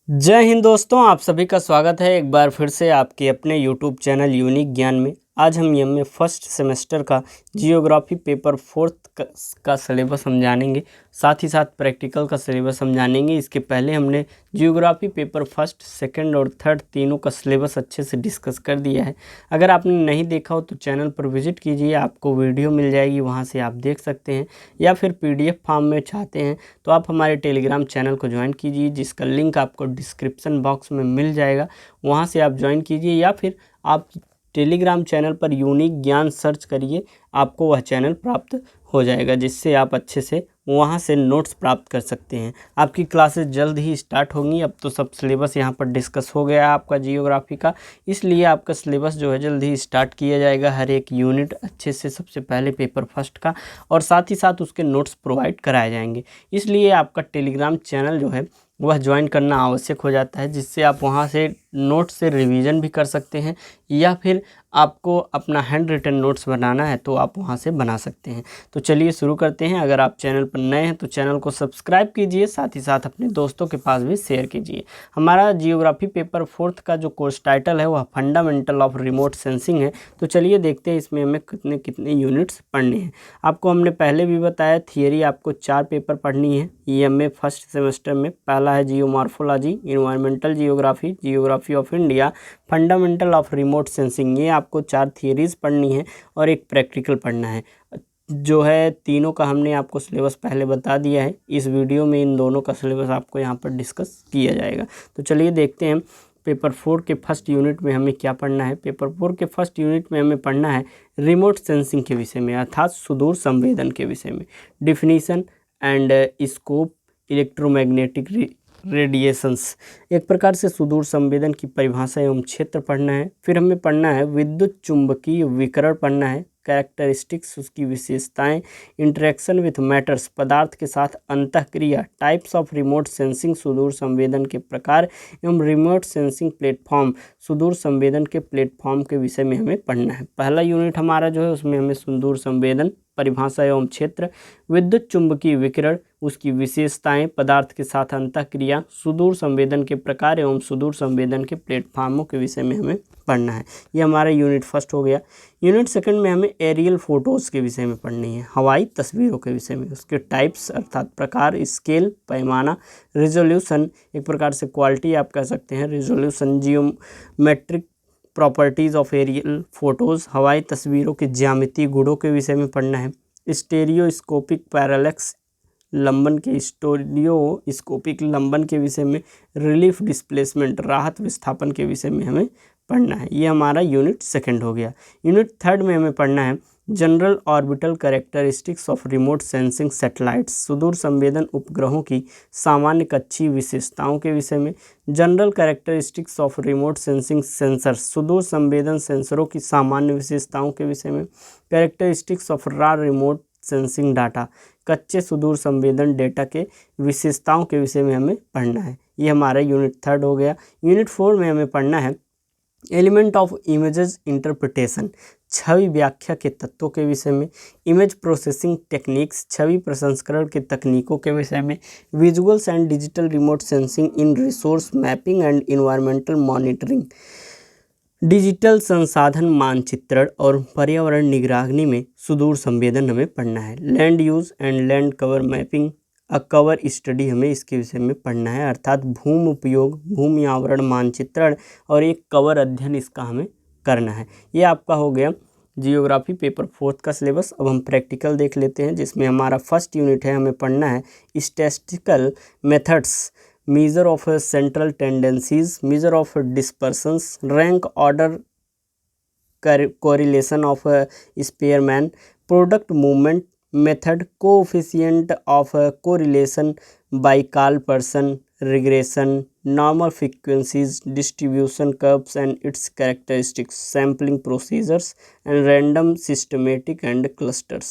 जय हिंद दोस्तों, आप सभी का स्वागत है एक बार फिर से आपके अपने यूट्यूब चैनल यूनिक ज्ञान में। आज हम एमए फर्स्ट सेमेस्टर का जियोग्राफी पेपर फोर्थ का सिलेबस हम जानेंगे, साथ ही साथ प्रैक्टिकल का सिलेबस हम जानेंगे। इसके पहले हमने जियोग्राफी पेपर फर्स्ट, सेकंड और थर्ड तीनों का सिलेबस अच्छे से डिस्कस कर दिया है। अगर आपने नहीं देखा हो तो चैनल पर विजिट कीजिए, आपको वीडियो मिल जाएगी, वहाँ से आप देख सकते हैं। या फिर PDF फॉर्म में चाहते हैं तो आप हमारे टेलीग्राम चैनल को ज्वाइन कीजिए, जिसका लिंक आपको डिस्क्रिप्शन बॉक्स में मिल जाएगा, वहाँ से आप ज्वाइन कीजिए। या फिर आप टेलीग्राम चैनल पर यूनिक ज्ञान सर्च करिए, आपको वह चैनल प्राप्त हो जाएगा, जिससे आप अच्छे से वहाँ से नोट्स प्राप्त कर सकते हैं। आपकी क्लासेस जल्द ही स्टार्ट होंगी। अब तो सब सिलेबस यहाँ पर डिस्कस हो गया आपका जियोग्राफी का, इसलिए आपका सिलेबस जो है जल्द ही स्टार्ट किया जाएगा। हर एक यूनिट अच्छे से सबसे पहले पेपर फर्स्ट का, और साथ ही साथ उसके नोट्स प्रोवाइड कराए जाएंगे। इसलिए आपका टेलीग्राम चैनल जो है वह ज्वाइन करना आवश्यक हो जाता है, जिससे आप वहाँ से नोट से रिवीजन भी कर सकते हैं, या फिर आपको अपना हैंड रिटन नोट्स बनाना है तो आप वहाँ से बना सकते हैं। तो चलिए शुरू करते हैं। अगर आप चैनल पर नए हैं तो चैनल को सब्सक्राइब कीजिए, साथ ही साथ अपने दोस्तों के पास भी शेयर कीजिए। हमारा जियोग्राफी पेपर फोर्थ का जो कोर्स टाइटल है वह फंडामेंटल ऑफ रिमोट सेंसिंग है। तो चलिए देखते हैं इसमें हमें कितने कितने यूनिट्स पढ़ने हैं। आपको हमने पहले भी बताया, थियरी आपको 4 पेपर पढ़नी है EMA फर्स्ट सेमेस्टर में। पहला है geomorphology, environmental geography, geography of India, fundamental of remote sensing. ये आपको 4 थियरीज पढ़नी है और एक प्रैक्टिकल पढ़ना है। जो है तीनों का हमने आपको सिलेबस पहले बता दिया है। इस वीडियो में इन दोनों का सिलेबस आपको यहाँ पर डिस्कस किया जाएगा। तो चलिए देखते हैं पेपर 4 के फर्स्ट यूनिट में हमें क्या पढ़ना है। पेपर 4 के फर्स्ट यूनिट में हमें पढ़ना है रिमोट सेंसिंग के विषय में, अर्थात सुदूर संवेदन के विषय में। Definition and scope, electromagnetic radiations, एक प्रकार से सुदूर संवेदन की परिभाषा एवं क्षेत्र पढ़ना है। फिर हमें पढ़ना है विद्युत चुंबकीय विकिरण पढ़ना है, कैरेक्टरिस्टिक्स, उसकी विशेषताएं, इंटरेक्शन विथ मैटर्स, पदार्थ के साथ अंतःक्रिया, टाइप्स ऑफ रिमोट सेंसिंग, सुदूर संवेदन के प्रकार एवं रिमोट सेंसिंग प्लेटफॉर्म, सुदूर संवेदन के प्लेटफॉर्म के विषय में हमें पढ़ना है। पहला यूनिट हमारा जो है उसमें हमें सुदूर संवेदन, परिभाषा एवं क्षेत्र, विद्युत चुंबकीय विकिरण, उसकी विशेषताएं, पदार्थ के साथ अंतःक्रिया, सुदूर संवेदन के प्रकार एवं सुदूर संवेदन के प्लेटफॉर्मों के विषय में हमें पढ़ना है। ये हमारा यूनिट फर्स्ट हो गया। यूनिट सेकंड में हमें एरियल फोटोज़ के विषय में पढ़नी है, हवाई तस्वीरों के विषय में, उसके टाइप्स अर्थात प्रकार, स्केल पैमाना, रिजोल्यूशन एक प्रकार से क्वालिटी आप कह सकते हैं, resolution, geometric properties of aerial photos, हवाई तस्वीरों के ज्यामितीय गुणों के विषय में पढ़ना है। स्टेरियोस्कोपिक पैरालैक्स लंबन के, स्टोरियोस्कोपिक लंबन के विषय में, रिलीफ डिस्प्लेसमेंट राहत विस्थापन के विषय में हमें पढ़ना है। ये हमारा यूनिट सेकंड हो गया। यूनिट थर्ड में हमें पढ़ना है general orbital characteristics of remote sensing satellites, सुदूर संवेदन उपग्रहों की सामान्य कक्षीय विशेषताओं के विषय में, general characteristics of remote sensing sensors, सुदूर संवेदन सेंसरों की सामान्य विशेषताओं के विषय में, characteristics of raw remote sensing data, कच्चे सुदूर संवेदन डेटा के विशेषताओं के विषय में हमें पढ़ना है। ये हमारा यूनिट थर्ड हो गया। यूनिट 4 में हमें पढ़ना है एलिमेंट ऑफ इमेजेस इंटरप्रिटेशन, छवि व्याख्या के तत्वों के विषय में, इमेज प्रोसेसिंग टेक्निक्स, छवि प्रसंस्करण के तकनीकों के विषय में, visuals and digital remote sensing in resource mapping and environmental monitoring, digital संसाधन मानचित्रण और पर्यावरण निगरानी में सुदूर संवेदन हमें पढ़ना है। Land use and land cover mapping, cover study हमें इसके विषय में पढ़ना है, अर्थात भूमि उपयोग, भूमि आवरण मानचित्रण और एक कवर अध्ययन इसका हमें करना है। ये आपका हो गया जियोग्राफी पेपर फोर्थ का सिलेबस। अब हम प्रैक्टिकल देख लेते हैं, जिसमें हमारा फर्स्ट यूनिट है, हमें पढ़ना है statistical methods, measure of central tendencies, measure of dispersions, rank order correlation of Spearman, product movement method, coefficient of correlation by Karl-Pearson, regression, normal frequencies, distribution curves and its characteristics, sampling procedures and random systematic and clusters।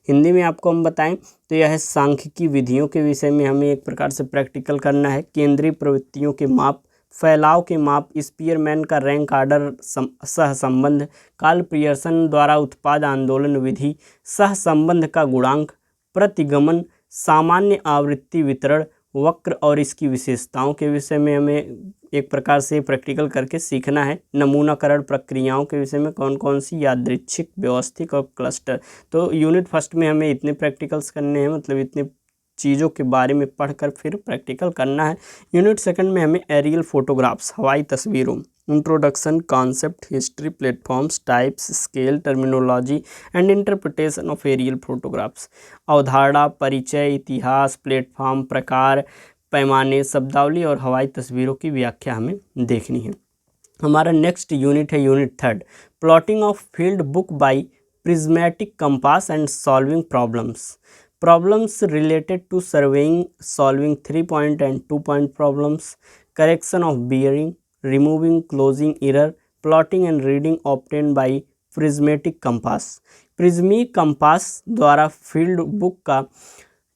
Hindi में आपको हम बताएं तो यह सांख्यिकी विधियों के विषय में हमें एक प्रकार से प्रैक्टिकल करना है। केंद्रीय प्रवृत्तियों के माप, फैलाव के माप, स्पीयरमैन का रैंक आर्डर सहसंबंध, कार्ल पियर्सन द्वारा उत्पाद आंदोलन विधि, सहसंबंध का गुणांक, प्रतिगमन, सामान्य आवृत्ति वितरण, वक्र और इसकी विशेषताओं के विषय में हमें एक प्रकार से प्रैक्टिकल करके सीखना है। नमूनाकरण प्रक्रियाओं के विषय में कौन कौन सी यादृच्छिक, व्यवस्थित और क्लस्टर। तो यूनिट फर्स्ट में हमें इतने प्रैक्टिकल्स करने हैं, मतलब इतने चीज़ों के बारे में पढ़कर फिर प्रैक्टिकल करना है। यूनिट सेकंड में हमें एरियल फोटोग्राफ्स, हवाई तस्वीरों, introduction, concept, history, platforms, types, scale, terminology and interpretation of aerial photographs, अवधारणा, परिचय, इतिहास, प्लेटफॉर्म, प्रकार, पैमाने, शब्दावली और हवाई तस्वीरों की व्याख्या हमें देखनी है। हमारा नेक्स्ट यूनिट है unit third, plotting of field book by prismatic compass and solving problems related to surveying, solving 3-point and 2-point problems, correction of bearing, removing closing error, plotting and reading obtained by prismatic compass। Prismatic compass द्वारा field book का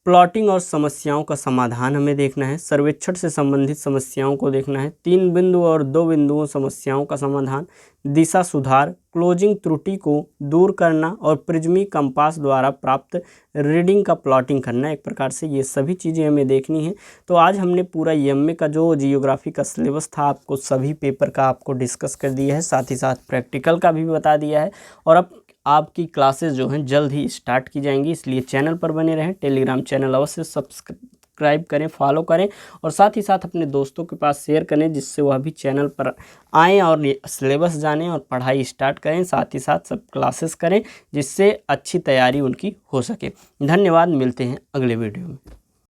plotting और समस्याओं का समाधान हमें देखना है। सर्वेक्षण से संबंधित समस्याओं को देखना है। 3 बिंदु और 2 बिंदुओं समस्याओं का समाधान, दिशा सुधार, क्लोजिंग त्रुटि को दूर करना और प्रिज्मिक कंपास द्वारा प्राप्त रीडिंग का प्लॉटिंग करना। एक प्रकार से ये सभी चीज़ें हमें देखनी है। तो आज हमने पूरा एमए का जो जियोग्राफी का सिलेबस था आपको सभी पेपर का आपको डिस्कस कर दिया है, साथ ही साथ प्रैक्टिकल का भी बता दिया है। और अब आपकी क्लासेस जो हैं जल्द ही स्टार्ट की जाएंगी, इसलिए चैनल पर बने रहें। टेलीग्राम चैनल अवश्य सब्सक्राइब करें, फॉलो करें और साथ ही साथ अपने दोस्तों के पास शेयर करें, जिससे वह भी चैनल पर आएँ और सिलेबस जानें और पढ़ाई स्टार्ट करें। साथ ही साथ सब क्लासेस करें, जिससे अच्छी तैयारी उनकी हो सके। धन्यवाद, मिलते हैं अगले वीडियो में।